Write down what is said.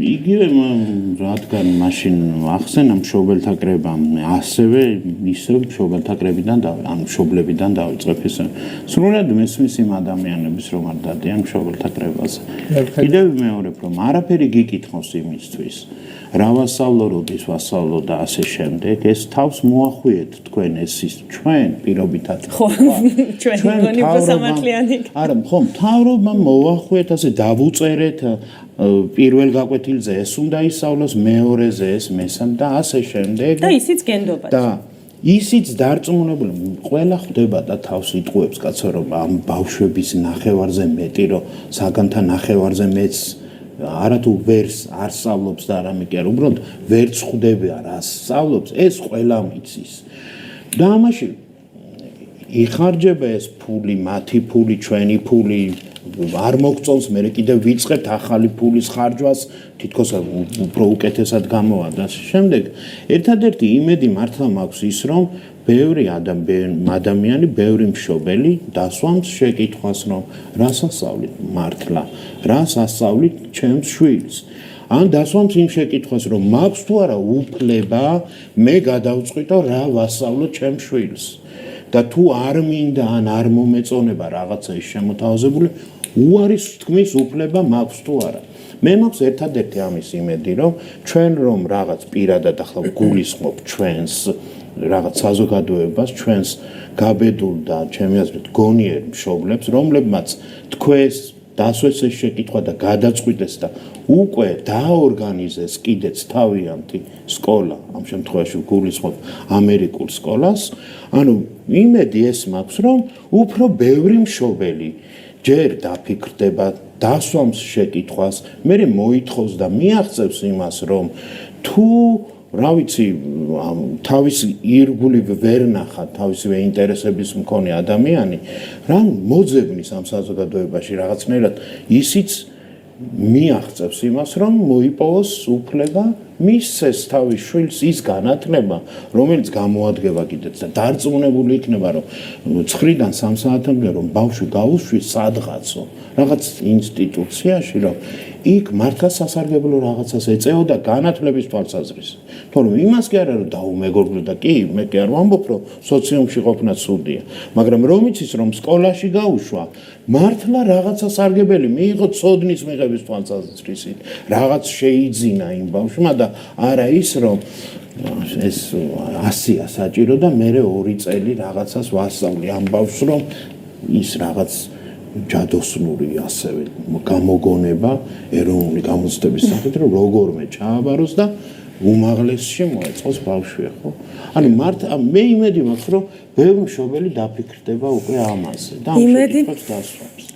იგივე რადგან მაშინ ახსენა მშობელთა კრება, ასევე ისე მშობელთა კრებიდან ან მშობლებიდან დავიწყებ ესე. სრულად მესმის იმ ადამიანების რომ არ დადიან მშობელთა კრებაზე. კიდევ მეორებ რომ არაფერი გიკითხოს იმისთვის. რა ვასწავლო, როდის ვასწავლო და ასე შემდეგ, ეს თავს მოახვიეთ თქვენ ეს ის ჩვენ პირობითად. ხო, ჩვენ გონიბოსამართლიანი. არა, ხო, მთავრობამ მოახვიეთ ასე დავუწერეთ პირველ გაკვეთილზე ეს უნდა ისწავლოს, მეორეზე ეს, მესამე და ასე შემდეგ. და ისიც გენდობათ. და ისიც დარწმუნებული, ყველა ხვდება და თავს იტყუებს კაცო რომ ამ ბავშვების ნახევარზე მეტი რომ საგანთა ნახევარზე მეც არათუ ვერს არ სწავლობს და არამე კი არა, უბრალოდ ვერც ხვდები რა სწავლობს, ეს ყველა მიცის. და ამაში იხარჯება ეს ფული, მათი ფული, ჩვენი ფული არ მოგწონს, მე კიდევ ვიწყებთ ახალი ფულის ხარჯვას, თითქოს უფრო უკეთესად გამოვა და შემდეგ ერთადერთი იმედი მართლა მაქვს ის რომ ბევრი ადამიანი, ბევრი მშობელი დასვამს შეკითხვას რომ რას ასწავლით მართლა, რას ასწავლით ჩემს შვილს. ან დასვამს იმ შეკითხვას რომ მაქვს თუ არა უფლება მე გადავწყვიტო რა ვასწავლო ჩემს შვილს. და თუ არ მინდა ან არ მომეწონება რაღაცა ის შემოთავაზებული, უარის თქმის უფლება მაქვს თუ არა. მე მაქვს ერთადერთი ამის იმედი, რომ ჩვენ რომ რაღაც პირადად ახლა გულისხმობ ჩვენს რაღაც საზოგადოებას, ჩვენს გაბედულ და ჩემი აზრით გონიერ მშობლებს, რომლებმაც თქვენს დასვეს ეს შეკითხვა და გადაწყვიტეს და უკვე დაორგანიზეს კიდეც თავიანთი სკოლა, ამ შემთხვევაში გულისხმობ ამერიკულ სკოლას, ანუ იმედი ეს მაქვს, რომ უფრო ბევრი მშობელი ჯერ დაფიქრდება, დასვამს შეკითხვას, მე მოითხოვს და მიაღწევს იმას, რომ თუ რა ვიცი, თავის ირგვლივ ვერ ნახა თავისივე ინტერესების მქონე ადამიანი, რა მოძებნის ამ საზოგადოებაში რაღაცნაირად ისიც მიაღწევს იმას, რომ მოიპოვოს უფლება მისცეს თავის შვილს ის განათლება, რომელიც გამოადგება კიდეც და დარწმუნებული იქნება, რომ 9-დან 3 საათამდე რომ ბავშვი გაუშვი სადღაცო, რაღაც ინსტიტუციაში, რომ იქ მართლა სასარგებლო რაღაცას ეწეოდა განათლების თვალსაზრისით. თორემ იმას კი არა რომ დაუმეგობრდა და კი, მე კი არ ვამბობ, რომ სოციუმში ყოფნა ცუდია, მაგრამ რომ იცის რომ სკოლაში გაუშვა, მართლა რაღაცა სარგებელი მიიღო ცოდნის მიღების თვალსაზრისით, რაღაც შეიძინა იმ ბავშვმა და არა ის რომ ეს 100-ია საჭირო და მე 2 წელი რაღაცას ვასწავლი ამ ბავშვს რომ ის რაღაც ჯადოსნური ასევე გამოგონება ეროვნული გამოცდების სახით რომ როგორმე ჩააბაროს და უმაღლესში მოეწყოს ბავშვი, ხო? ანუ მე იმედი მაქვს რომ ბევრი მშობელი დაფიქრდება უკვე ამაზე და ამ შეკითხვებს დასვამს.